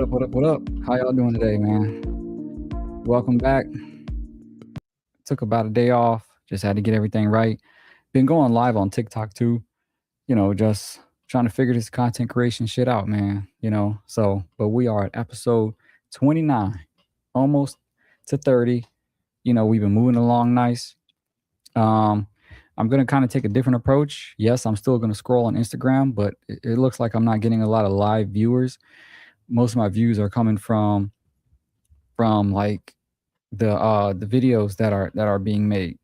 What up? How y'all doing today, man? Welcome back. Took about a day off. Just had to get everything right. Been going live on TikTok too. Just trying to figure this content creation shit out, man. But we are at episode 29, almost to 30. We've been moving along nice. I'm going to kind of take a different approach. Yes, I'm still going to scroll on Instagram, but it looks like I'm not getting a lot of live viewers. Most of my views are coming from like the videos that are being made.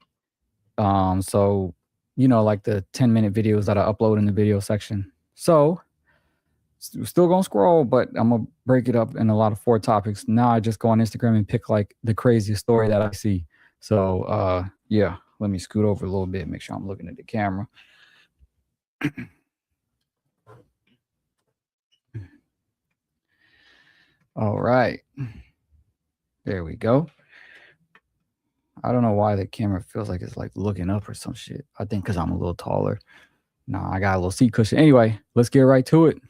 So like the 10-minute videos that I upload in the video section. So still gonna scroll, but I'm gonna break it up in a lot of 4 topics. Now I just go on Instagram and pick like the craziest story that I see. So yeah, let me scoot over a little bit, make sure I'm looking at the camera. All right, there we go. I don't know why the camera feels like it's like looking up or some shit. I think because I'm a little taller. Nah, I got a little seat cushion. Anyway, let's get right to it.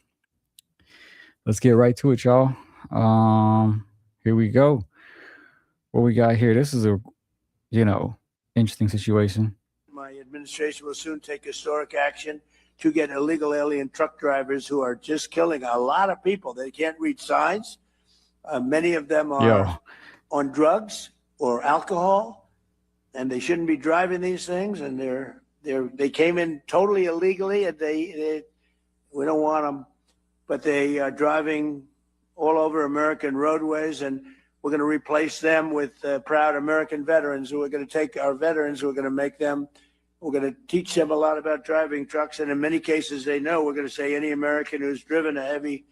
Y'all. Here we go. What we got here? This is a, interesting situation. My administration will soon take historic action to get illegal alien truck drivers who are just killing a lot of people. They can't read signs. Many of them are on drugs or alcohol, and they shouldn't be driving these things. And they came in totally illegally, and we don't want them, but they are driving all over American roadways, and we're going to replace them with proud American veterans who are going to take our veterans, who are going to make them, we're going to teach them a lot about driving trucks. And in many cases, they know. We're going to say any American who's driven a heavy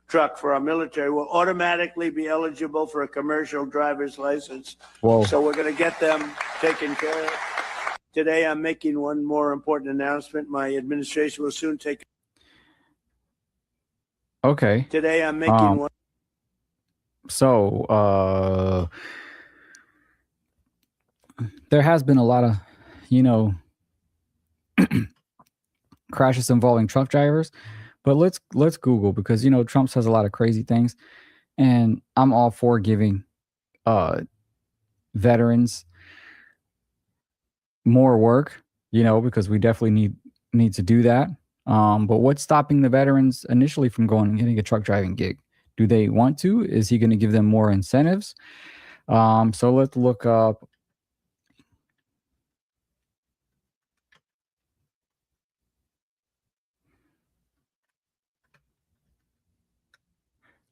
truck for our military will automatically be eligible for a commercial driver's license. Whoa. So we're going to get them taken care of. Today, I'm making one more important announcement. My administration will soon take. Okay. Today, I'm making one. So there has been a lot of, crashes involving truck drivers, but let's Google, because Trump says a lot of crazy things, and I'm all for giving veterans more work, because we definitely need to do that. But what's stopping the veterans initially from going and getting a truck driving gig? Do they want to? Is he going to give them more incentives? So let's look up.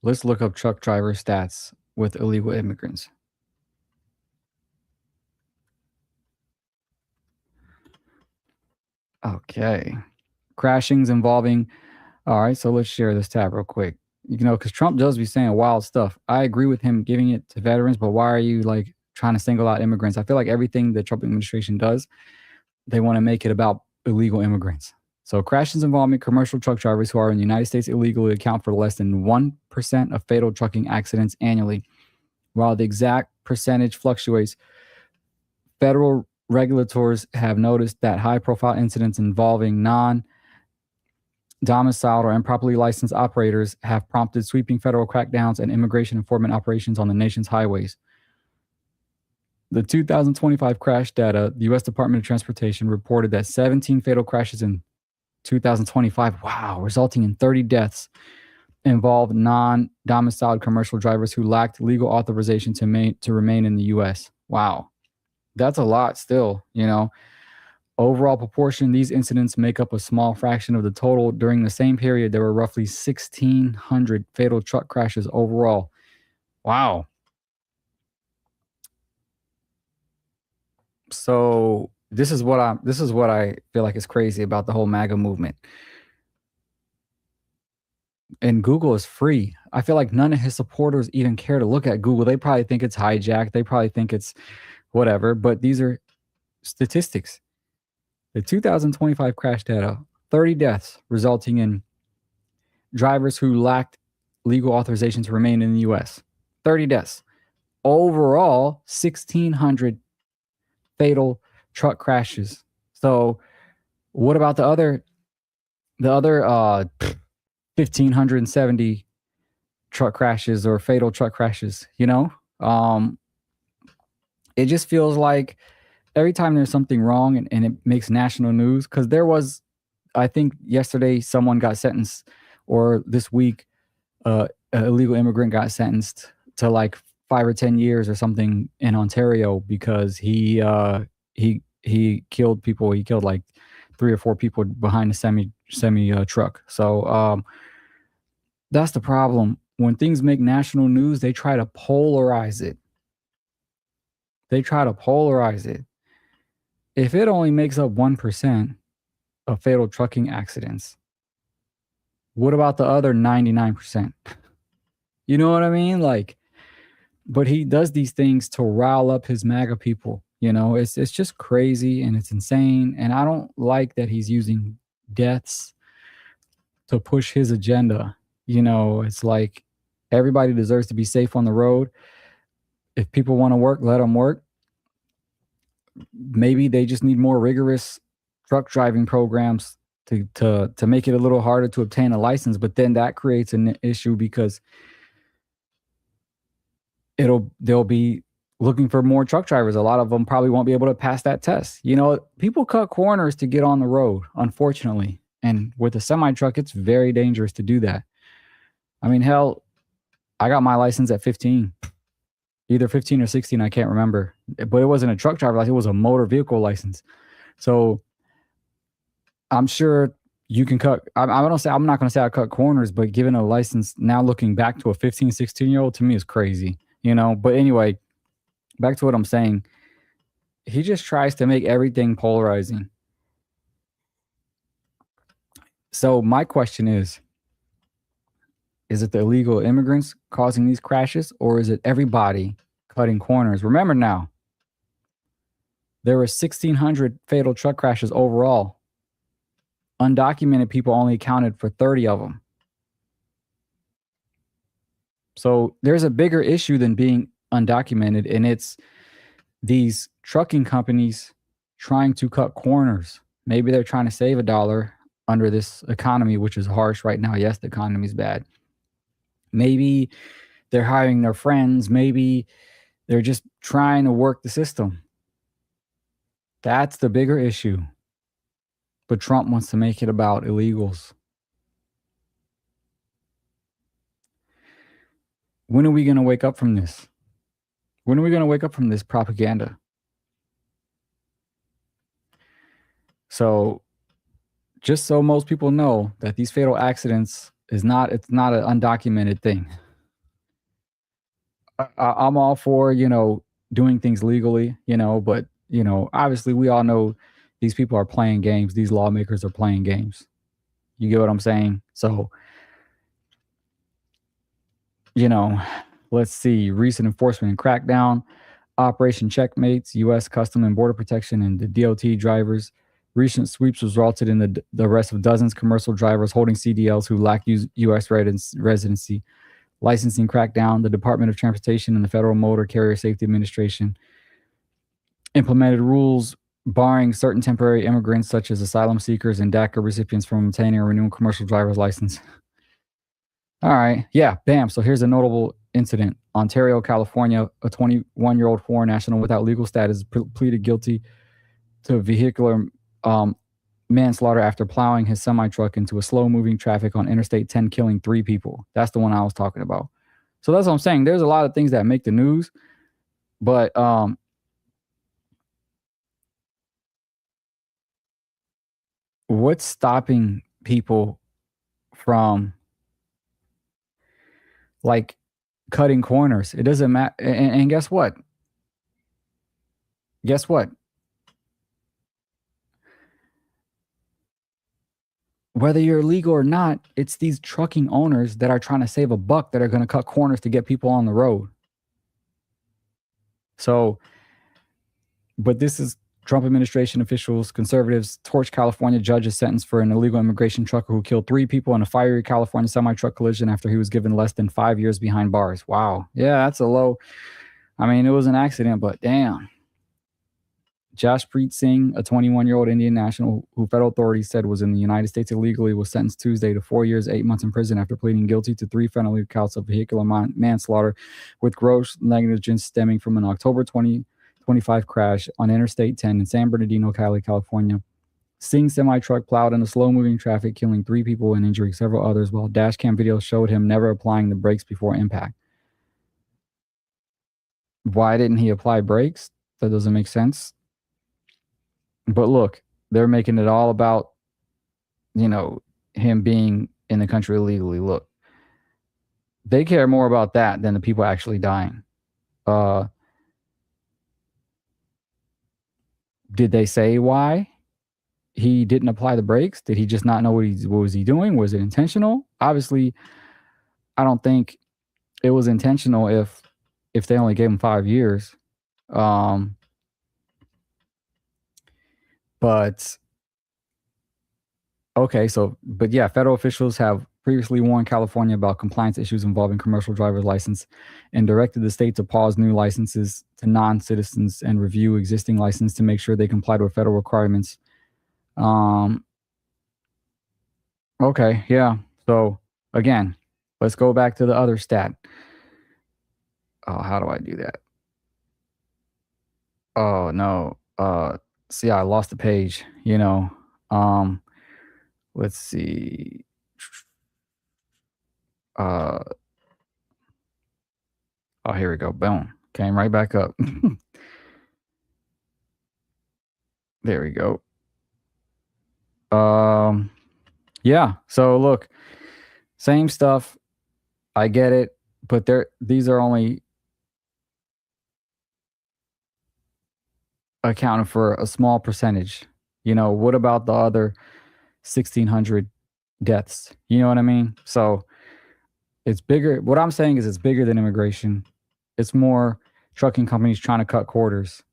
Let's look up truck driver stats with illegal immigrants. Okay. Crashings involving. All right. So let's share this tab real quick. Because Trump does be saying wild stuff. I agree with him giving it to veterans, but why are you like trying to single out immigrants? I feel like everything the Trump administration does, they want to make it about illegal immigrants. So crashes involving commercial truck drivers who are in the United States illegally account for less than 1% of fatal trucking accidents annually. While the exact percentage fluctuates, federal regulators have noticed that high-profile incidents involving non-domiciled or improperly licensed operators have prompted sweeping federal crackdowns and immigration enforcement operations on the nation's highways. The 2025 crash data, the U.S. Department of Transportation reported that 17 fatal crashes in 2025, resulting in 30 deaths, involved non-domiciled commercial drivers who lacked legal authorization to remain in the U.S. Wow. That's a lot still, Overall proportion, these incidents make up a small fraction of the total. During the same period, there were roughly 1,600 fatal truck crashes overall. Wow. So this is what I feel like is crazy about the whole MAGA movement. And Google is free. I feel like none of his supporters even care to look at Google. They probably think it's hijacked. They probably think it's whatever, but these are statistics. The 2025 crash data, 30 deaths resulting in drivers who lacked legal authorization to remain in the U.S. 30 deaths. Overall, 1,600 fatal truck crashes. So what about the other 1,570 truck crashes or fatal truck crashes, you know? It just feels like every time there's something wrong and it makes national news, because there was, I think yesterday someone got sentenced, or this week, an illegal immigrant got sentenced to like 5 or 10 years or something in Ontario because he killed people. He killed like 3 or 4 people behind a semi truck. So that's the problem. When things make national news, they try to polarize it. If it only makes up 1% of fatal trucking accidents, what about the other 99%? You know what I mean? Like, but he does these things to rile up his MAGA people. You know, it's just crazy and it's insane. And I don't like that he's using deaths to push his agenda. You know, it's like everybody deserves to be safe on the road. If people want to work, let them work. Maybe they just need more rigorous truck driving programs to make it a little harder to obtain a license. But then that creates an issue because they'll be looking for more truck drivers. A lot of them probably won't be able to pass that test. You know, people cut corners to get on the road, unfortunately. And with a semi truck, it's very dangerous to do that. I mean, hell, I got my license at 15, either 15 or 16. I can't remember, but it wasn't a truck driver license. It was a motor vehicle license. So I'm sure you can cut. I'm not going to say I cut corners, but given a license now, looking back to a 15, 16-year-old, to me is crazy, you know? But anyway, back to what I'm saying. He just tries to make everything polarizing. So my question is it the illegal immigrants causing these crashes, or is it everybody cutting corners? Remember now, there were 1,600 fatal truck crashes overall. Undocumented people only accounted for 30 of them. So there's a bigger issue than being undocumented, and it's these trucking companies trying to cut corners. Maybe they're trying to save $1 under this economy, which is harsh right now. Yes, the economy is bad. Maybe they're hiring their friends. Maybe they're just trying to work the system. That's the bigger issue. But Trump wants to make it about illegals. When are we going to wake up from this? When are we going to wake up from this propaganda? So just so most people know that these fatal accidents it's not an undocumented thing. I'm all for, doing things legally, but, obviously we all know these people are playing games. These lawmakers are playing games. You get what I'm saying? So, let's see, recent enforcement and crackdown, Operation Checkmates, U.S. Custom and Border Protection, and the DOT drivers. Recent sweeps resulted in the arrest of dozens of commercial drivers holding CDLs who lack U.S. residency. Licensing crackdown, the Department of Transportation and the Federal Motor Carrier Safety Administration implemented rules barring certain temporary immigrants, such as asylum seekers and DACA recipients, from obtaining or renewing commercial driver's license. All right. Yeah, bam. So here's a notable incident. Ontario, California, a 21-year-old foreign national without legal status pleaded guilty to vehicular manslaughter after plowing his semi-truck into a slow-moving traffic on Interstate 10, killing 3 people. That's the one I was talking about. So that's what I'm saying. There's a lot of things that make the news, but what's stopping people from like cutting corners? It doesn't matter. And guess what? Whether you're legal or not, it's these trucking owners that are trying to save a buck that are going to cut corners to get people on the road. So, but this is Trump administration officials, conservatives, torch California judge is sentenced for an illegal immigration trucker who killed 3 people in a fiery California semi-truck collision after he was given less than 5 years behind bars. Wow. Yeah, that's a low. I mean, it was an accident, but damn. Jashpreet Singh, a 21-year-old Indian national who federal authorities said was in the United States illegally, was sentenced Tuesday to 4 years, 8 months in prison after pleading guilty to 3 felony counts of vehicular manslaughter with gross negligence stemming from an October 2025 crash on Interstate 10 in San Bernardino, California. Singh's semi-truck plowed into slow-moving traffic, killing 3 people and injuring several others, while dashcam video showed him never applying the brakes before impact. Why didn't he apply brakes? That doesn't make sense. But look, they're making it all about, him being in the country illegally. Look, they care more about that than the people actually dying. Did they say why he didn't apply the brakes? Did he just not know what was he doing? Was it intentional? Obviously, I don't think it was intentional if they only gave him 5 years. But okay, but yeah, federal officials have previously warned California about compliance issues involving commercial driver's license and directed the state to pause new licenses to non-citizens and review existing licenses to make sure they complied with federal requirements. Okay, yeah. So again, let's go back to the other stat. Oh, how do I do that? Oh no. See, I lost the page, let's see. Oh, here we go. Boom. Came right back up. There we go. Yeah. So look, same stuff. I get it, but these are only accounting for a small percentage. What about the other 1,600 deaths? You know what I mean? So it's bigger. What I'm saying is it's bigger than immigration. It's more trucking companies trying to cut corners.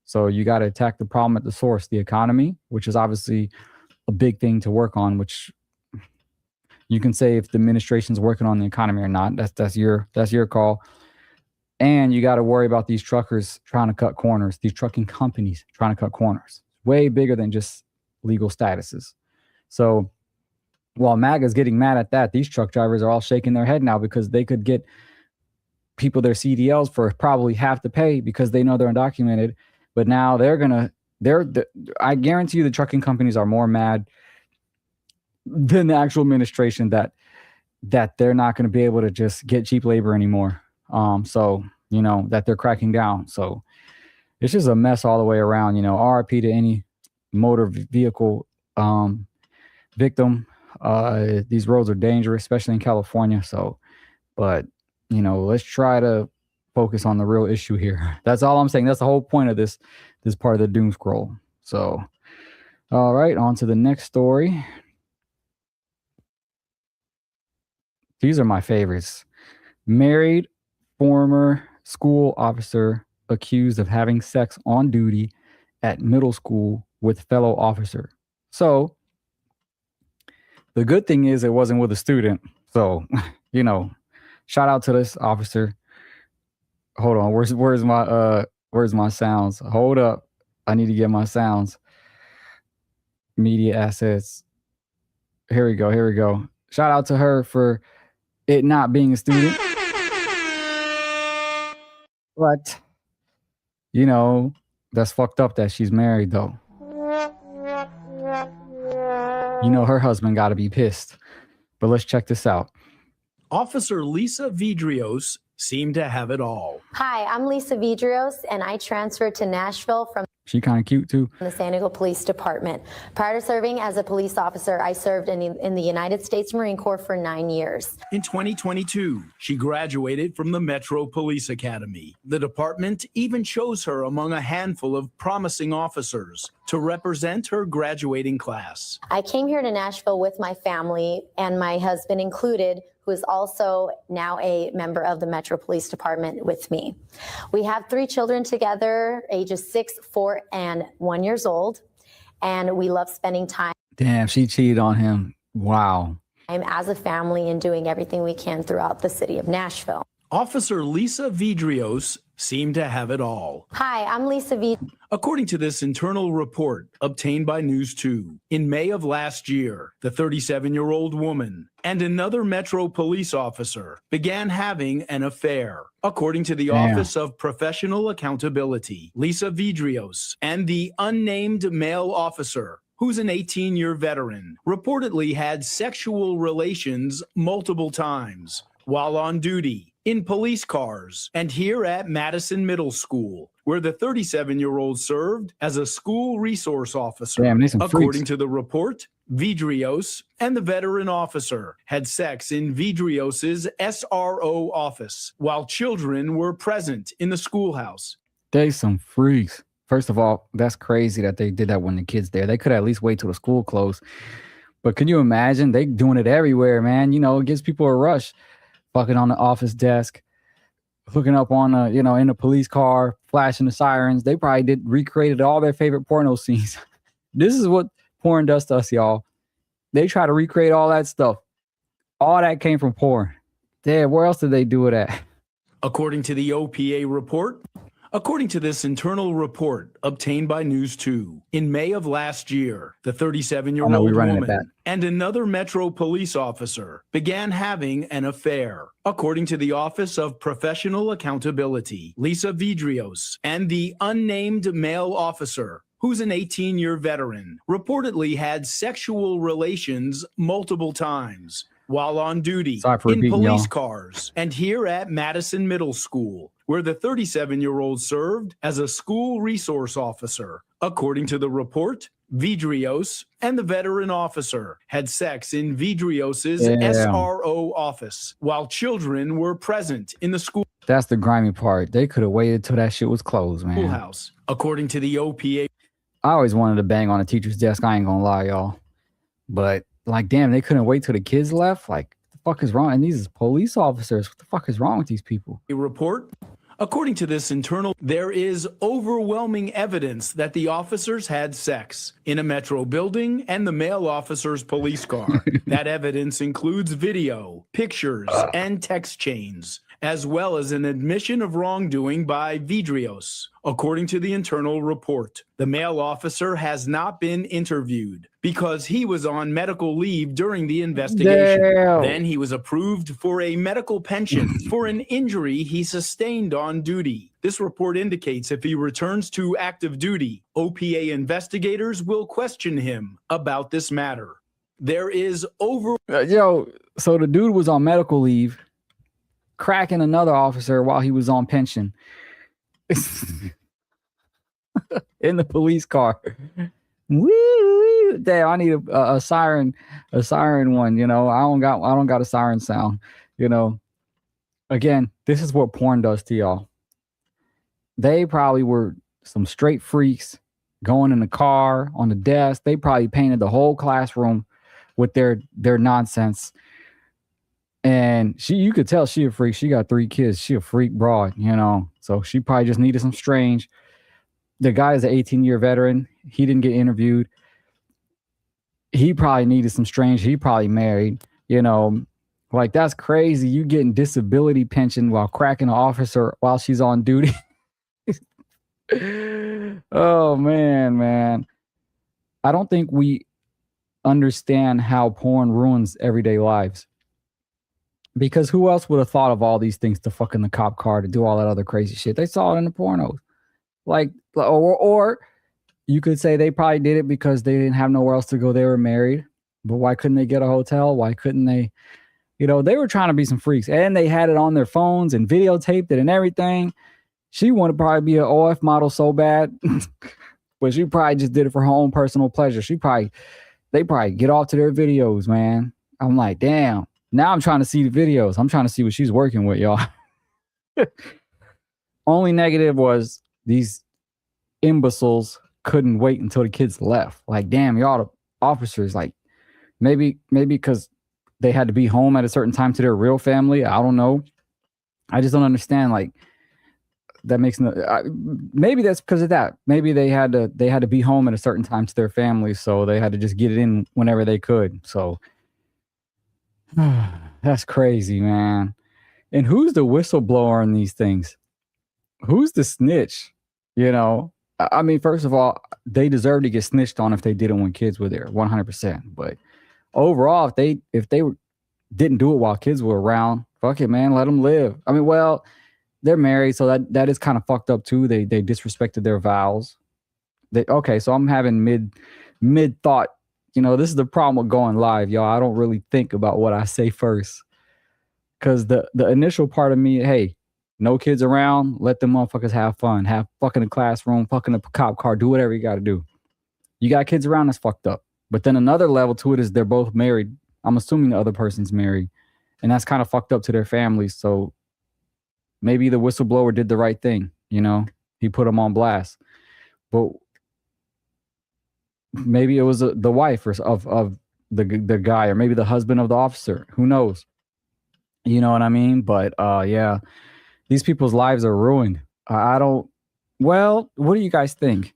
So you got to attack the problem at the source, the economy, which is obviously a big thing to work on, which you can say if the administration's working on the economy or not. That's your call. And you got to worry about these truckers trying to cut corners, these trucking companies trying to cut corners. Way bigger than just legal statuses. So while MAGA's getting mad at that, these truck drivers are all shaking their head now because they could get people their CDLs for probably half the pay because they know they're undocumented. But now I guarantee you the trucking companies are more mad than the actual administration that they're not going to be able to just get cheap labor anymore. That they're cracking down. So it's just a mess all the way around, RIP to any motor vehicle victim. These roads are dangerous, especially in California. So, but let's try to focus on the real issue here. That's all I'm saying. That's the whole point of this part of the doom scroll. So, all right, on to the next story. These are my favorites. Married former school officer accused of having sex on duty at middle school with fellow officer. So the good thing is it wasn't with a student. So, shout out to this officer. Hold on. Where's my sounds? Hold up. I need to get my sounds. Media assets. Here we go. Shout out to her for it not being a student. But, that's fucked up that she's married, though. Her husband got to be pissed. But let's check this out. Officer Lisa Vidrios seemed to have it all. Hi, I'm Lisa Vidrios, and I transferred to Nashville from She kind of cute, too. the San Diego Police Department. Prior to serving as a police officer, I served in the United States Marine Corps for 9 years. In 2022, she graduated from the Metro Police Academy. The department even chose her among a handful of promising officers to represent her graduating class. I came here to Nashville with my family, and my husband included, who is also now a member of the Metro Police Department with me. We have 3 children together, ages 6, 4, and 1 years old, and we love spending time. Damn, she cheated on him. Wow. As a family and doing everything we can throughout the city of Nashville. Officer Lisa Vidrios seem to have it all. Hi, I'm Lisa V. According to this internal report obtained by News 2, in May of last year, the 37-year-old woman and another Metro police officer began having an affair. According to the Office of Professional Accountability, Lisa Vidrios and the unnamed male officer, who's an 18-year veteran, reportedly had sexual relations multiple times while on duty, in police cars, and here at Madison Middle School, where the 37-year-old served as a school resource officer. According to the report, Vidrios and the veteran officer had sex in Vidrios's SRO office while children were present in the schoolhouse. They some freaks. First of all, that's crazy that they did that when the kid's there. They could at least wait till the school closed. But can you imagine? They doing it everywhere, man. You know, it gives people a rush. Fucking on the office desk, hooking up on a, in a police car, flashing the sirens. They probably recreated all their favorite porno scenes. This is what porn does to us, y'all. They try to recreate all that stuff. All that came from porn. Damn, where else did they do it at? According to the OPA report, according to this internal report obtained by News 2, in May of last year, the 37-year-old woman and another Metro police officer began having an affair. According to the Office of Professional Accountability, Lisa Vidrios and the unnamed male officer, who's an 18-year veteran, reportedly had sexual relations multiple times while on duty, in police cars, and here at Madison Middle School, where the 37-year-old served as a school resource officer. According to the report, Vidrios and the veteran officer had sex in Vidrios's SRO office while children were present in the school. That's the grimy part. They could have waited till that shit was closed, man. Schoolhouse. According to the OPA. I always wanted to bang on a teacher's desk. I ain't gonna lie, y'all. But like, damn, they couldn't wait till the kids left. Like, what the fuck is wrong? And these are police officers. What the fuck is wrong with these people? A report. According to this internal, there is overwhelming evidence that the officers had sex in a Metro building and the male officer's police car. That evidence includes video, pictures, and text chains, as well as an admission of wrongdoing by Vidrios. According to the internal report, the male officer has not been interviewed because he was on medical leave during the investigation. Damn. Then he was approved for a medical pension for an injury he sustained on duty. This report indicates if he returns to active duty, OPA investigators will question him about this matter. There is so the dude was on medical leave, cracking another officer while he was on pension in the police car. Woo! Damn, I need a siren one. I don't got a siren sound. Again, this is what porn does to y'all. They probably were some straight freaks going in the car, on the desk. They probably painted the whole classroom with their nonsense. And you could tell she a freak. She got 3 kids. She a freak broad, So she probably just needed some strange. The guy is an 18-year veteran. He didn't get interviewed. He probably needed some strange. He probably married, Like, that's crazy. You getting disability pension while cracking an officer while she's on duty. Oh, man. I don't think we understand how porn ruins everyday lives. Because who else would have thought of all these things to fuck in the cop car, to do all that other crazy shit? They saw it in the pornos. Like, or you could say they probably did it because they didn't have nowhere else to go. They were married. But why couldn't they get a hotel? Why couldn't they? They were trying to be some freaks. And they had it on their phones and videotaped it and everything. She wanted to probably be an OF model so bad. But she probably just did it for her own personal pleasure. They probably get off to their videos, man. I'm like, damn. Now I'm trying to see the videos. I'm trying to see what she's working with, y'all. Only negative was these imbeciles couldn't wait until the kids left. Like, damn, y'all, the officers, like, maybe because they had to be home at a certain time to their real family. I don't know. I just don't understand. Like, that makes maybe that's because of that. Maybe they had to be home at a certain time to their families, so they had to just get it in whenever they could. So that's crazy, man. And who's the whistleblower in these things? who's the snitch? You know, I mean, first of all, they deserve to get snitched on if they did it when kids were there, 100%. But overall, if they didn't do it while kids were around, fuck it, man, let them live. I mean, well, they're married, so that is kind of fucked up too. They disrespected their vows. Okay, so I'm having mid thought. You know, this is the problem with going live, y'all. I don't really think about what I say first, because the initial part of me, hey, no kids around, let them motherfuckers have fun, have fucking a classroom, fucking a cop car, do whatever you got to do. You got kids around, that's fucked up. But then another level to it is they're both married. I'm assuming the other person's married, and that's kind of fucked up to their families. So maybe the whistleblower did the right thing. You know, he put them on blast, but maybe it was the wife of the guy, or maybe the husband of the officer. Who knows? You know what I mean? But yeah, these people's lives are ruined. I don't. Well, what do you guys think?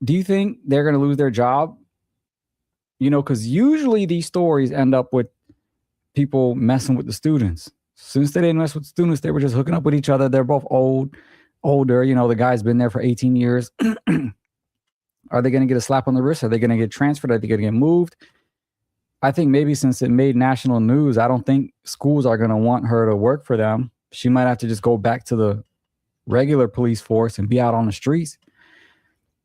Do you think they're going to lose their job? You know, because usually these stories end up with people messing with the students. Since they didn't mess with students, they were just hooking up with each other. They're both older. You know, the guy's been there for 18 years. Are they going to get a slap on the wrist? Are they going to get transferred? Are they going to get moved? I think maybe since it made national news, I don't think schools are going to want her to work for them. She might have to just go back to the regular police force and be out on the streets.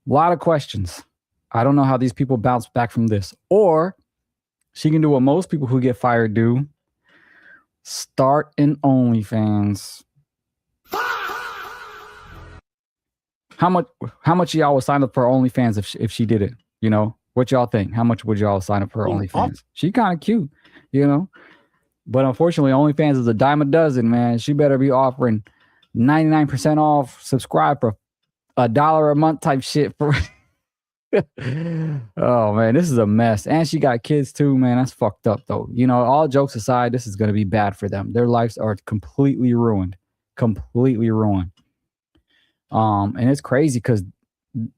A lot of questions. I don't know how these people bounce back from this. Or she can do what most people who get fired do. Start an OnlyFans. How much y'all would sign up for OnlyFans if she did it? You know, what y'all think? How much would y'all sign up for OnlyFans? She kind of cute, you know. But unfortunately, OnlyFans is a dime a dozen, man. She better be offering 99% off, subscribe for $1 a month type shit for oh man, this is a mess. And she got kids too, man. That's fucked up though. You know, all jokes aside, this is going to be bad for them. Their lives are completely ruined. Completely ruined. And it's crazy because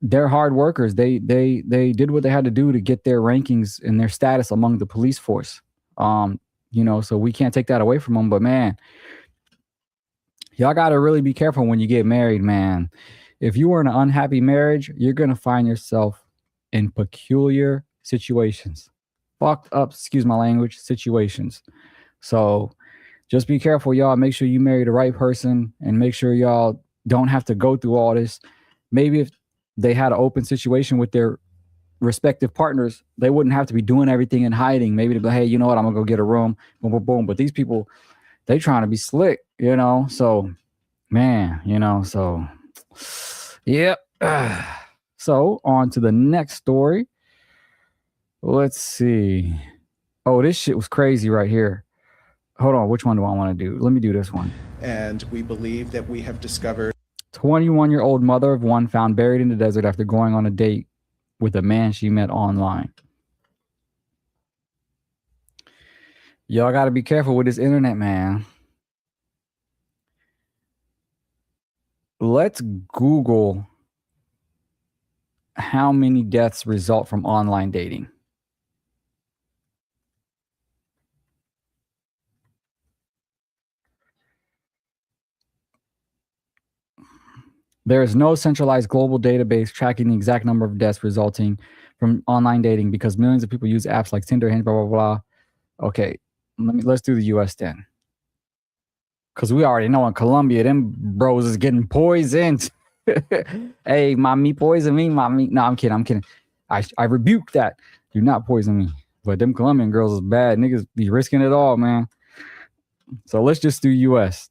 they're hard workers. They did what they had to do to get their rankings and their status among the police force. You know, so we can't take that away from them. But man, y'all got to really be careful when you get married, man. If you are in an unhappy marriage, you're going to find yourself in peculiar situations. Fucked up, excuse my language, situations. So just be careful, y'all. Make sure you marry the right person and make sure y'all don't have to go through all this. Maybe if they had an open situation with their respective partners, they wouldn't have to be doing everything in hiding. Maybe they'd be like, hey, you know what? I'm going to go get a room. Boom, boom, boom. But these people, they trying to be slick, you know? So, man, you know, so, yep. So, on to the next story. Let's see. Oh, this shit was crazy right here. Hold on. Which one do I want to do? Let me do this one. And we believe that we have discovered 21-year-old mother of one found buried in the desert after going on a date with a man she met online. Y'all got to be careful with this internet, man. Let's Google how many deaths result from online dating. There is no centralized global database tracking the exact number of deaths resulting from online dating because millions of people use apps like Tinder, Hinge, blah, blah, blah. Okay, let's do the US then. Because we already know in Colombia, them bros is getting poisoned. Hey, mommy, poison me, mommy. No, I'm kidding. I rebuke that. Do not poison me. But them Colombian girls is bad. Niggas be risking it all, man. So let's just do US.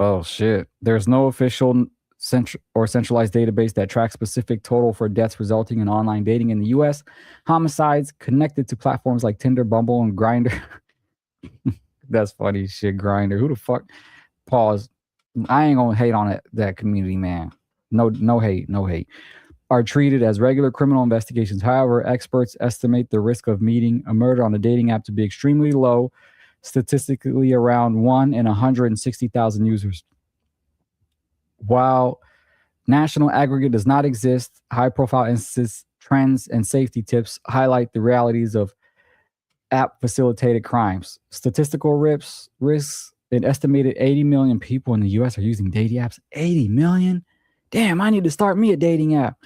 Oh, shit. There's no official centralized database that tracks specific total for deaths resulting in online dating in the U.S. Homicides connected to platforms like Tinder, Bumble, and Grindr. That's funny shit, Grindr. Who the fuck? Pause. I ain't gonna hate on that community, man. No hate. Are treated as regular criminal investigations. However, experts estimate the risk of meeting a murder on a dating app to be extremely low, statistically around 1 in 160,000 users. While national aggregate does not exist, high-profile instances, trends, and safety tips highlight the realities of app-facilitated crimes. Statistical risks An estimated 80 million people in the U.S. are using dating apps. 80 million? Damn, I need to start me a dating app.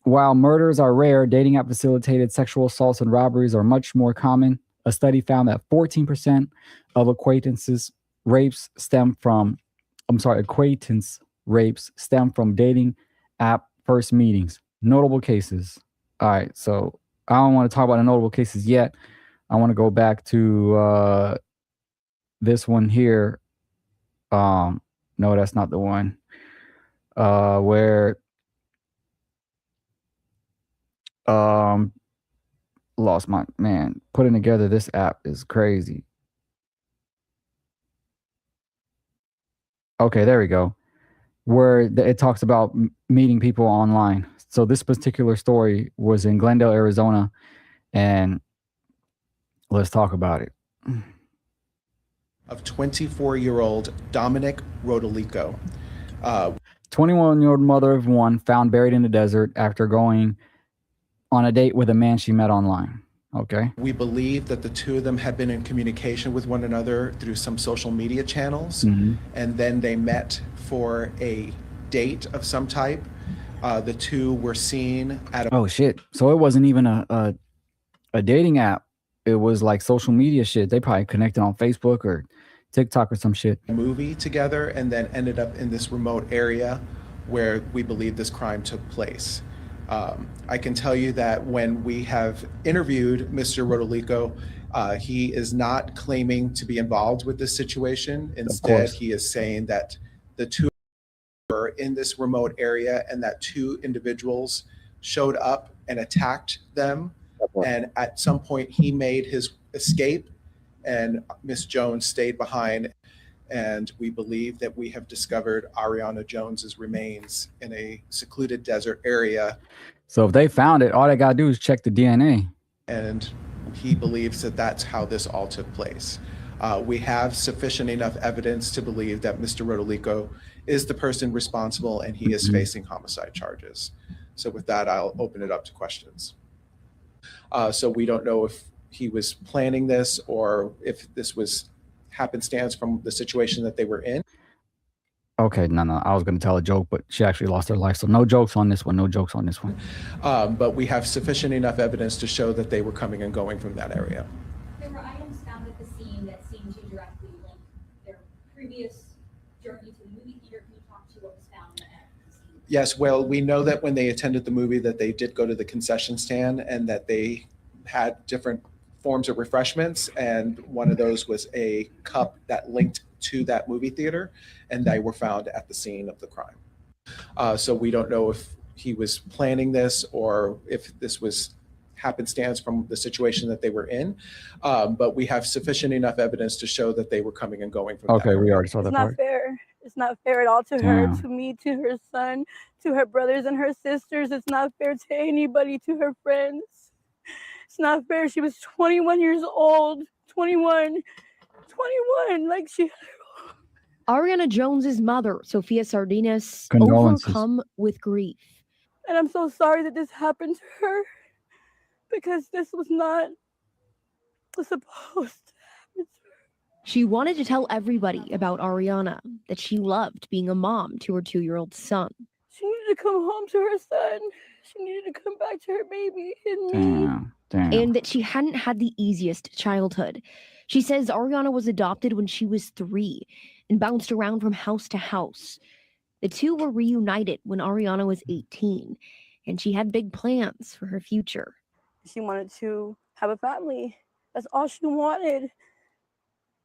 While murders are rare, dating app facilitated sexual assaults and robberies are much more common. A study found that 14% of acquaintance rapes stem from dating app first meetings. Notable cases. All right, so I don't want to talk about the notable cases yet. I want to go back to this one here. No, that's not the one. Where lost my man. Putting together this app is crazy. Okay, there we go. Where it talks about meeting people online. So this particular story was in Glendale, Arizona, and let's talk about it. Of 24-year-old Dominic Rodolico. 21-year-old mother of one found buried in the desert after going on a date with a man she met online. Okay. We believe that the two of them had been in communication with one another through some social media channels, and then they met for a date of some type. The two were seen at a Oh shit! So it wasn't even a dating app. It was like social media shit. They probably connected on Facebook or TikTok or some shit. movie together, and then ended up in this remote area where we believe this crime took place. I can tell you that when we have interviewed Mr. Rodolico, he is not claiming to be involved with this situation. Instead, he is saying that the two were in this remote area and that two individuals showed up and attacked them. And at some point, he made his escape, and Miss Jones stayed behind. And we believe that we have discovered Ariana Jones's remains in a secluded desert area. So if they found it, all they gotta do is check the DNA. And he believes that that's how this all took place. We have sufficient enough evidence to believe that Mr. Rodolico is the person responsible, and he is facing homicide charges. So with that, I'll open it up to questions. So we don't know if he was planning this or if this was happenstance from the situation that they were in. Okay, no, I was going to tell a joke, but she actually lost her life. So no jokes on this one. But we have sufficient enough evidence to show that they were coming and going from that area. There were items found at the scene that seemed to directly link their previous journey to the movie theater. Can you talk to what was found at the scene? Yes, well, we know that when they attended the movie that they did go to the concession stand and that they had different forms of refreshments, and one of those was a cup that linked to that movie theater, and they were found at the scene of the crime. So we don't know if he was planning this or if this was happenstance from the situation that they were in, but we have sufficient enough evidence to show that they were coming and going from Okay, that we area. already saw that It's part. not fair. It's not fair at all to her, to me, to her son, to her brothers and her sisters. It's not fair to anybody, to her friends. It's not fair. She was 21 years old. 21. Like she. Ariana Jones's mother, Sophia Sardinas, Condolences. overcome with grief. And I'm so sorry that this happened to her, because this was not supposed to happen to her. She wanted to tell everybody about Ariana, that she loved being a mom to her 2-year-old son. She needed to come home to her son. She needed to come back to her baby and me. Damn. And that she hadn't had the easiest childhood. She says Ariana was adopted when she was 3 and bounced around from house to house. The two were reunited when Ariana was 18, and she had big plans for her future. She wanted to have a family. That's all she wanted.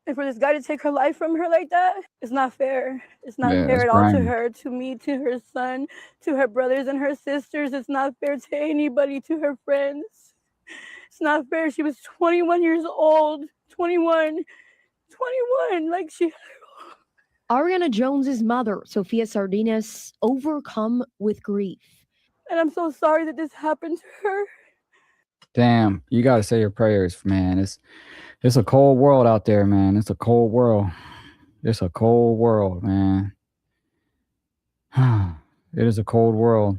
And for this guy to take her life from her like that, it's not fair. It's not fair at all to her, to me, to her son, to her brothers and her sisters. It's not fair to anybody, to her friends. It's not fair. She was 21 years old. 21. Like she. Ariana Jones's mother, Sophia Sardinas, overcome with grief. And I'm so sorry that this happened to her. Damn, you gotta say your prayers, man. It's a cold world out there, man. It's a cold world, man. It is a cold world.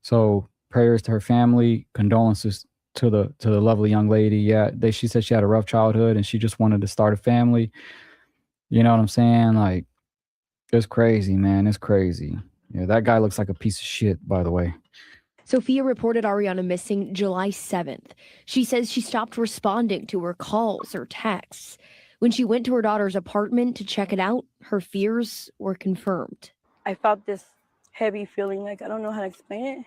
So prayers to her family, condolences to the lovely young lady. Yeah, she said she had a rough childhood and she just wanted to start a family. You know what I'm saying? Like, it's crazy, man. It's crazy. Yeah, that guy looks like a piece of shit, by the way. Sophia reported Ariana missing July 7th. She says she stopped responding to her calls or texts. When she went to her daughter's apartment to check it out, her fears were confirmed. I felt this heavy feeling, like I don't know how to explain it,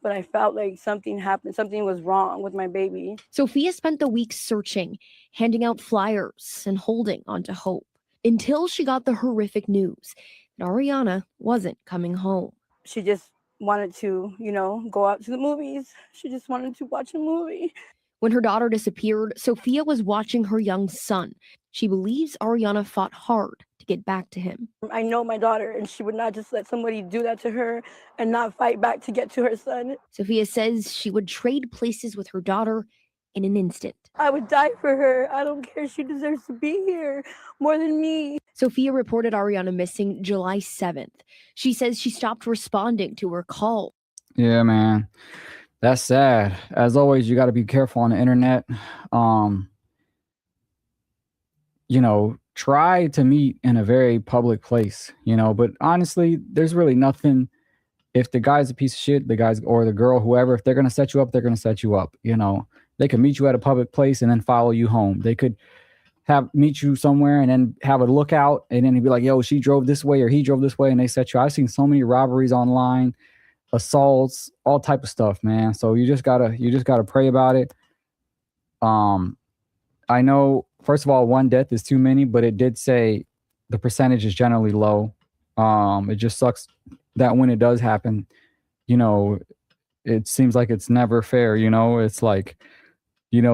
but I felt like something happened. Something was wrong with my baby. Sophia spent the week searching, handing out flyers, and holding onto hope until she got the horrific news that Ariana wasn't coming home. She just wanted to, go out to the movies. She just wanted to watch a movie. When her daughter disappeared, Sophia was watching her young son. She believes Ariana fought hard to get back to him. I know my daughter, and she would not just let somebody do that to her and not fight back to get to her son. Sophia says she would trade places with her daughter in an instant. I would die for her. I don't care. She deserves to be here more than me. Sophia reported Ariana missing July 7th. She says she stopped responding to her call. Yeah, man. That's sad. As always, you got to be careful on the internet. Try to meet in a very public place, but honestly, there's really nothing. If the guy's a piece of shit, the guys or the girl, whoever, if they're going to set you up, they're going to set you up. They could meet you at a public place and then follow you home. They could meet you somewhere and then have a lookout and then he'd be like, yo, she drove this way or he drove this way and they set you. I've seen so many robberies online, assaults, all type of stuff, man. So you just gotta pray about it. I know, first of all, one death is too many, but it did say the percentage is generally low. It just sucks that when it does happen, it seems like it's never fair. It's like,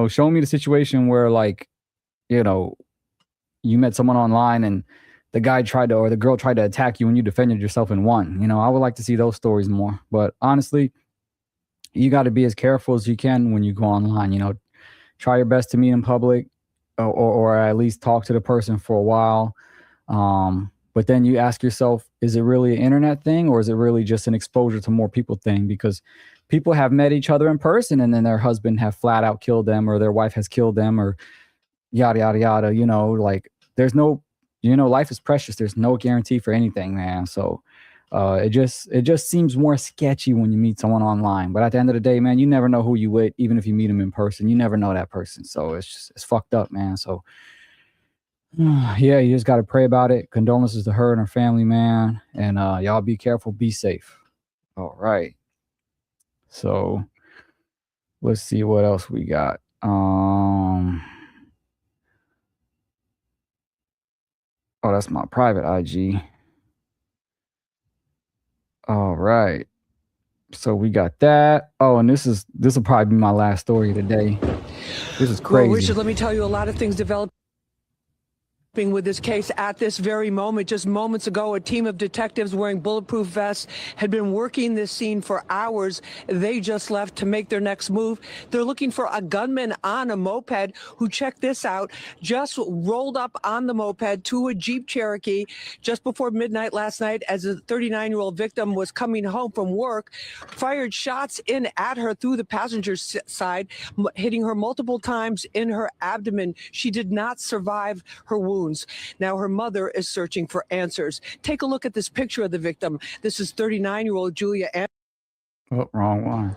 show me the situation where like, you met someone online and the guy or the girl tried to attack you and you defended yourself and won. I would like to see those stories more. But honestly, you got to be as careful as you can when you go online. Try your best to meet in public or at least talk to the person for a while. But then you ask yourself, is it really an internet thing or is it really just an exposure to more people thing? Because people have met each other in person and then their husband have flat out killed them or their wife has killed them or yada, yada, yada. Like there's no, life is precious. There's no guarantee for anything, man. So it just seems more sketchy when you meet someone online. But at the end of the day, man, you never know who you with, even if you meet them in person. You never know that person. So it's fucked up, man. So yeah, you just got to pray about it. Condolences to her and her family, man. And y'all be careful, be safe. All right. So let's see what else we got. Oh, that's my private IG. All right. So we got that. Oh, and this will probably be my last story of the day. This is crazy. Well, Richard, let me tell you, a lot of things developing with this case at this very moment. Just moments ago, a team of detectives wearing bulletproof vests had been working this scene for hours. They just left to make their next move. They're looking for a gunman on a moped who, check this out, just rolled up on the moped to a Jeep Cherokee just before midnight last night as a 39-year-old victim was coming home from work, fired shots in at her through the passenger side, hitting her multiple times in her abdomen. She did not survive her wounds. Now her mother is searching for answers. Take a look at this picture of the victim. This is 39-year-old Julia. Oh, wrong one.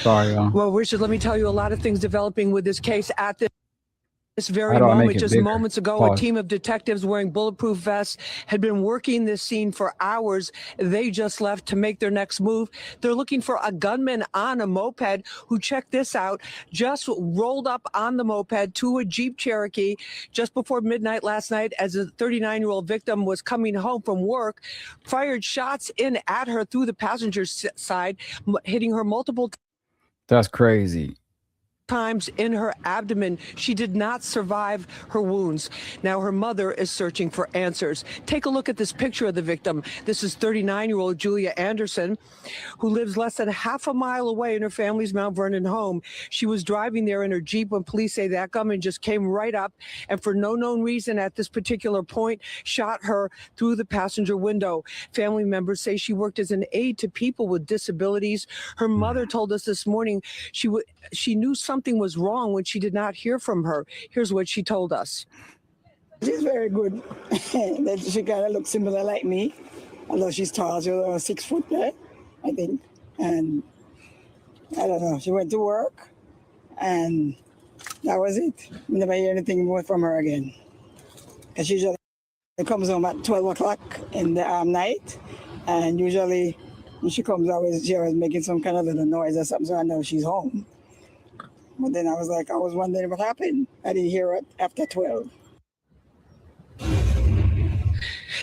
Sorry, y'all. Well, Richard, let me tell you, a lot of things developing with this case at this very moment. Just moments ago, a team of detectives wearing bulletproof vests had been working this scene for hours. They just left to make their next move. They're looking for a gunman on a moped who, check this out, just rolled up on the moped to a Jeep Cherokee just before midnight last night as a 39-year-old victim was coming home from work, fired shots in at her through the passenger side, hitting her multiple times. That's crazy. times in her abdomen. She did not survive her wounds. Now her mother is searching for answers. Take a look at this picture of the victim. This is 39-year-old Julia Anderson, who lives less than half a mile away in her family's Mount Vernon home. She was driving there in her Jeep when police say that gunman just came right up and for no known reason at this particular point shot her through the passenger window. Family members say she worked as an aide to people with disabilities. Her mother told us this morning she knew something was wrong when she did not hear from her. Here's what she told us. She's very good. She kind of looks similar like me, although she's tall. She's 6 foot there, I think. And I don't know. She went to work, and that was it. We never hear anything more from her again. And she usually comes home at 12 o'clock in the night, and usually when she comes, she always making some kind of little noise or something, so I know she's home. But then I was wondering what happened. I didn't hear it after 12.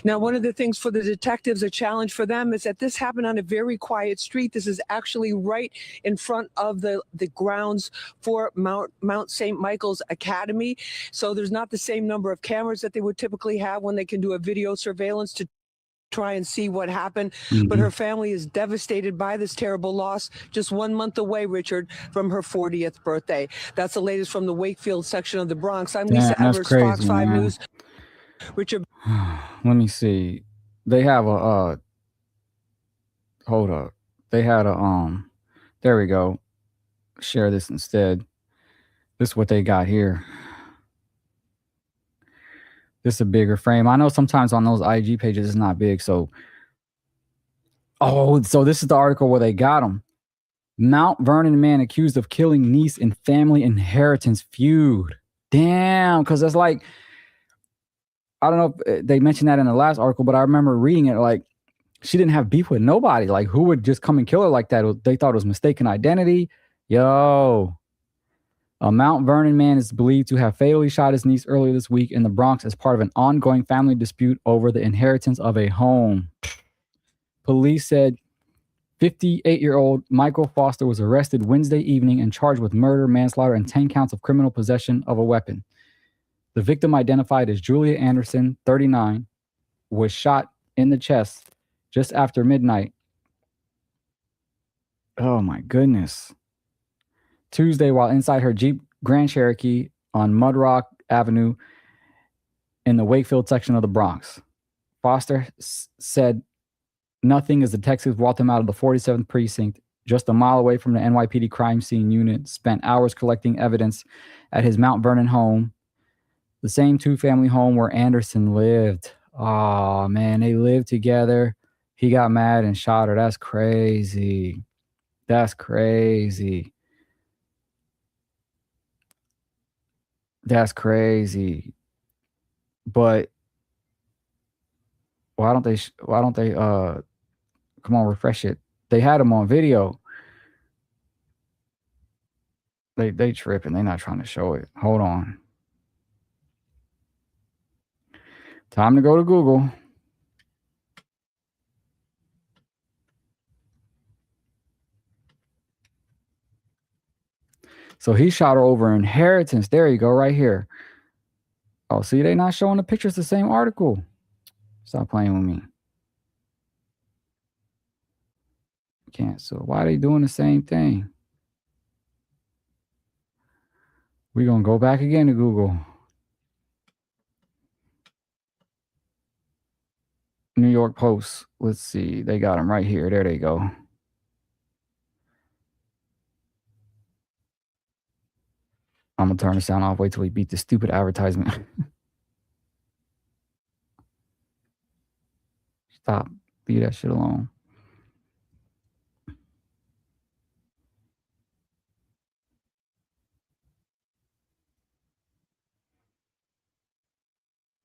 Now, one of the things for the detectives, a challenge for them, is that this happened on a very quiet street. This is actually right in front of the grounds for Mount St. Michael's Academy. So there's not the same number of cameras that they would typically have when they can do a video surveillance to try and see what happened. But her family is devastated by this terrible loss, just 1 month away, Richard, from her 40th birthday. That's the latest from the Wakefield section of the Bronx. I'm Lisa Evers, crazy, Fox 5 man. News. Richard. Let me see. They have a hold up. They had a there we go. Share this instead. This is what they got here. This is a bigger frame. I know sometimes on those IG pages it's not big, so so this is the article where they got him. Mount Vernon man accused of killing niece in family inheritance feud. Damn, because that's like, I don't know if they mentioned that in the last article, but I remember reading it like she didn't have beef with nobody. Like, who would just come and kill her like that? They thought it was mistaken identity. Yo. A Mount Vernon man is believed to have fatally shot his niece earlier this week in the Bronx as part of an ongoing family dispute over the inheritance of a home. Police said 58-year-old Michael Foster was arrested Wednesday evening and charged with murder, manslaughter, and 10 counts of criminal possession of a weapon. The victim, identified as Julia Anderson, 39, was shot in the chest just after midnight. Oh my goodness. Tuesday, while inside her Jeep Grand Cherokee on Mud Rock Avenue in the Wakefield section of the Bronx. Foster said nothing as detectives walked him out of the 47th precinct, just a mile away from the NYPD crime scene unit, spent hours collecting evidence at his Mount Vernon home, the same two-family home where Anderson lived. Oh, man, they lived together. He got mad and shot her. That's crazy. That's crazy. That's crazy. But why don't they come on, refresh it. They had him on video. They tripping. They're not trying to show it. Hold on. Time to go to Google. So he shot her over inheritance. There you go, right here. Oh, see, they not showing the pictures the same article. Stop playing with me. Cancel. Why are they doing the same thing? We're going to go back again to Google. New York Post. Let's see. They got them right here. There they go. I'm going to turn the sound off. Wait till we beat this stupid advertisement. Stop. Leave that shit alone.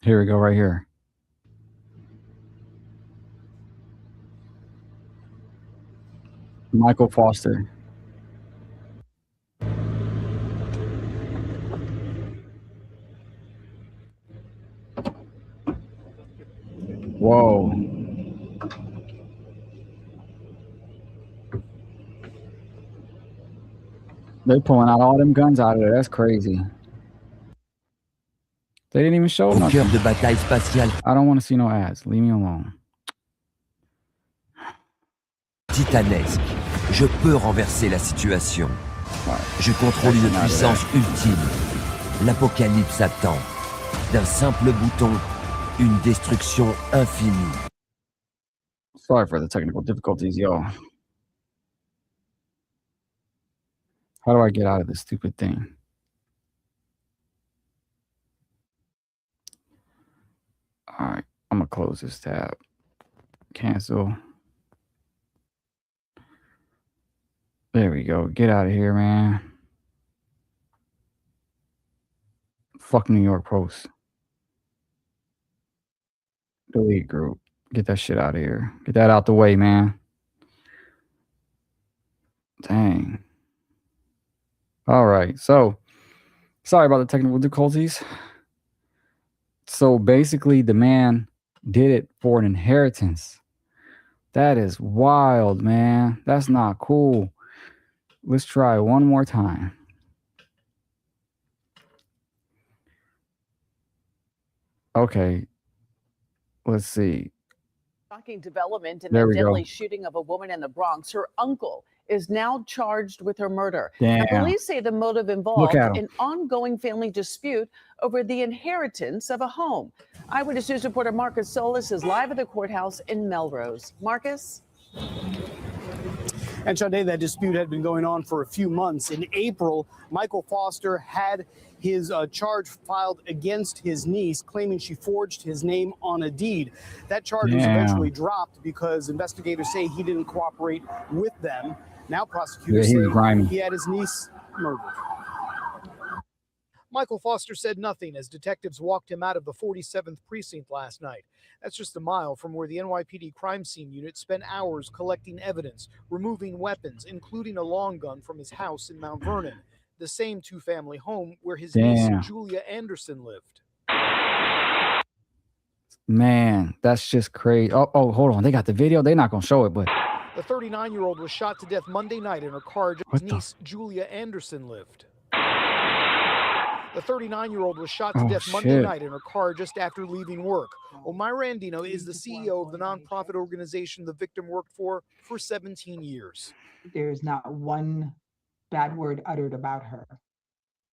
Here we go, right here. Michael Foster. Whoa. They pulling out all them guns out of there. That's crazy. They didn't even show Au cœur nothing. de bataille spatiale I don't want to see no ads. Leave me alone. titanesque, je peux renverser la situation. Je contrôle une puissance ultime. L'apocalypse attend. D'un simple bouton, une destruction infinie. Sorry for the technical difficulties, y'all. How do I get out of this stupid thing? All right, I'm gonna close this tab. Cancel. There we go. Get out of here, man. Fuck New York Post. Delete group. Get that shit out of here. Get that out the way, man. Dang. All right. So, sorry about the technical difficulties. So, basically, the man did it for an inheritance. That is wild, man. That's not cool. Let's try one more time. Okay. Let's see. Shocking development in There the we go. deadly shooting of a woman in the Bronx. Her uncle is now charged with her murder. Damn. And police say the motive Look involved at him. an ongoing family dispute over the inheritance of a home. Eyewitness News reporter Marcus Solis is live at the courthouse in Melrose. Marcus? And Sade, that dispute had been going on for a few months. In April, Michael Foster had his charge filed against his niece, claiming she forged his name on a deed. That charge was eventually dropped because investigators say he didn't cooperate with them. Now prosecutors say he had his niece murdered. Michael Foster said nothing as detectives walked him out of the 47th precinct last night. That's just a mile from where the NYPD crime scene unit spent hours collecting evidence, removing weapons, including a long gun from his house in Mount Vernon, the same two-family home where his niece Julia Anderson lived. Man, that's just crazy. Oh, hold on. They got the video. They're not going to show it, but The 39-year-old was shot to death Monday night in her car. His niece Julia Anderson lived. The 39-year-old was shot to death Monday night in her car just after leaving work. Omaira Andino is the CEO of the nonprofit organization the victim worked for 17 years. There's not one bad word uttered about her.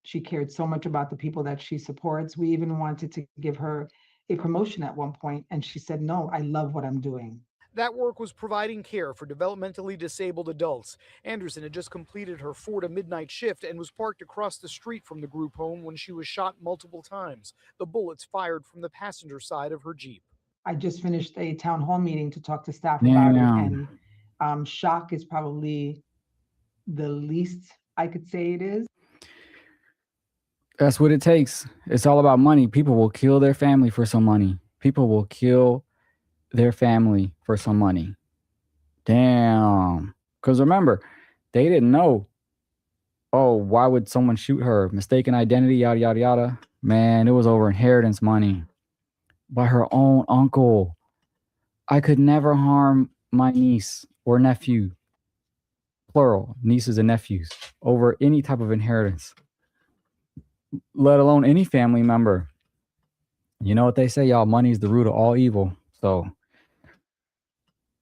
She cared so much about the people that she supports. We even wanted to give her a promotion at one point, and she said, no, I love what I'm doing. That work was providing care for developmentally disabled adults. Anderson had just completed her 4 to midnight shift and was parked across the street from the group home when she was shot multiple times. The bullets fired from the passenger side of her Jeep. I just finished a town hall meeting to talk to staff about it, and shock is probably the least I could say it is. that's what it takes. It's all about money. People will kill their family for some money. People will kill their family for some money. Damn. Because remember, they didn't know. Oh, why would someone shoot her? Mistaken identity, yada, yada, yada. Man, it was over inheritance money by her own uncle. I could never harm my niece or nephew, plural, nieces and nephews, over any type of inheritance, let alone any family member. You know what they say, y'all? Money is the root of all evil. So,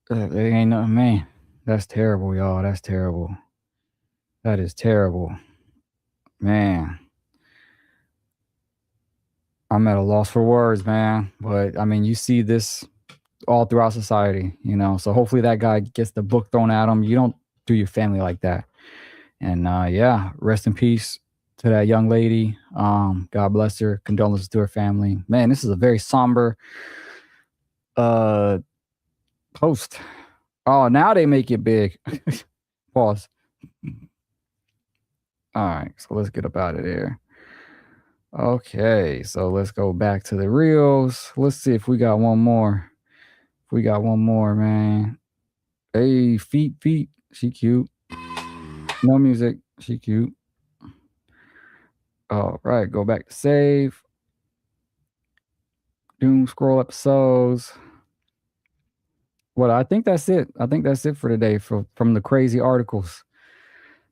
there ain't no, man, that's terrible, y'all. That's terrible. That is terrible. Man. I'm at a loss for words, man. But, I mean, you see this all throughout society, you know? So, hopefully that guy gets the book thrown at him. You don't do your family like that. And, yeah, rest in peace to that young lady. God bless her. Condolences to her family. Man, this is a very somber post. Oh, now they make it big. Pause. All right, so let's get up out of there. Okay, so let's go back to the reels. Let's see if we got one more. If we got one more, man. Hey, feet. She cute. No music. She cute. All right, go back to save. Doom scroll episodes. Well, I think that's it. I think that's it for today from the crazy articles.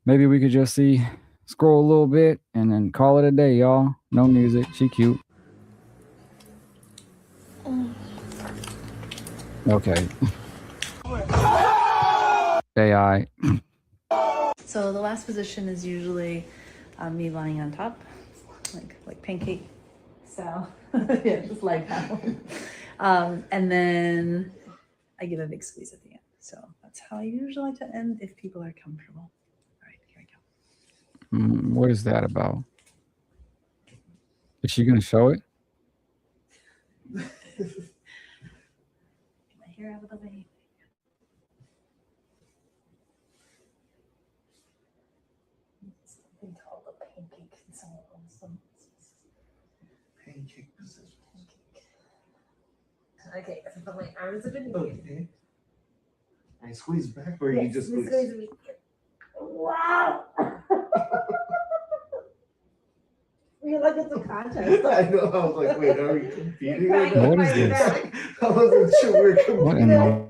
Maybe we could just see scroll a little bit, and then call it a day, y'all. No music. She cute. Okay. AI. So the last position is usually me lying on top, like pancake style. Yeah, just like that one. And then I give a big squeeze at the end. So that's how I usually like to end if people are comfortable. All right, here we go. What is that about? Is she gonna show it? Get my hair out of the way. Something called a pancake in some of them. Pancake position. Okay, so put my arms up in the air. Okay. I squeeze back or Yes, you just squeeze squeeze? me. Wow! You're like it's a contest. I know. I was like, wait, are we competing? What is this? I wasn't sure we were competing. What in the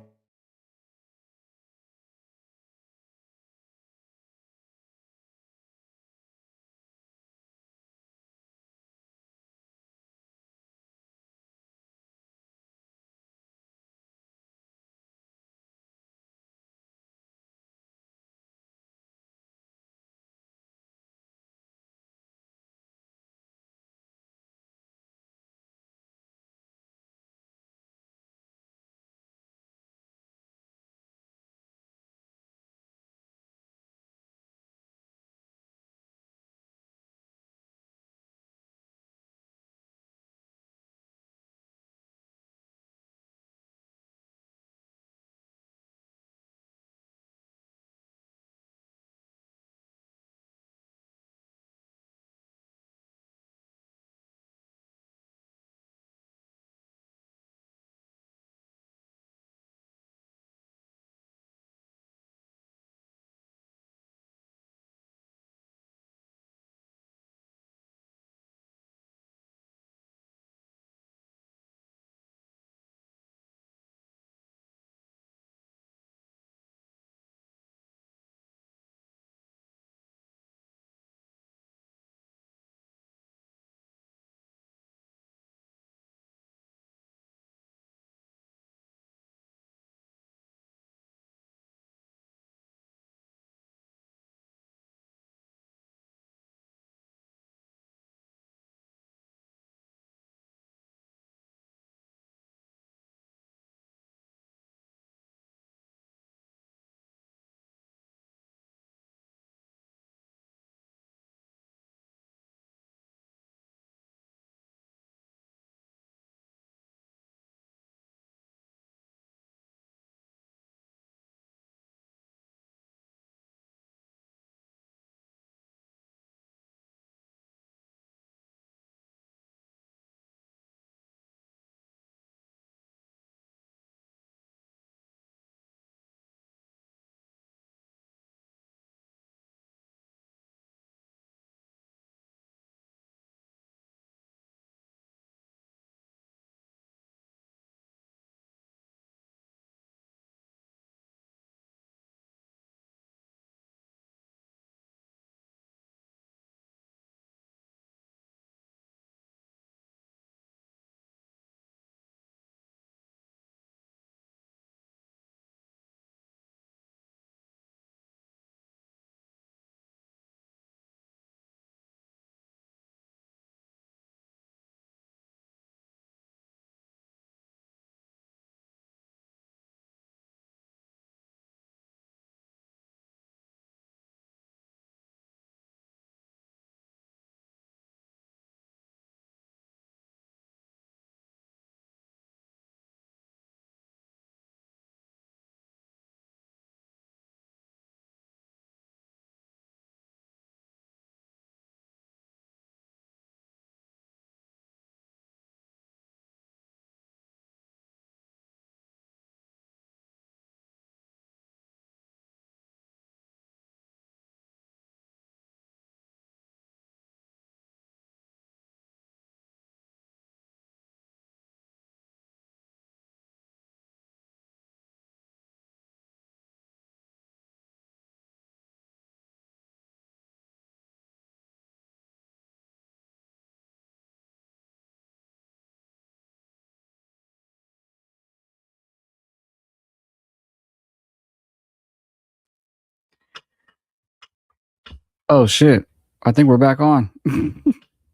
Oh shit. I think we're back on.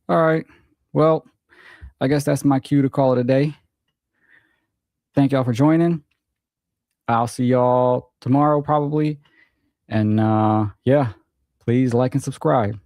All right. Well, I guess that's my cue to call it a day. Thank y'all for joining. I'll see y'all tomorrow probably. And yeah, please like and subscribe.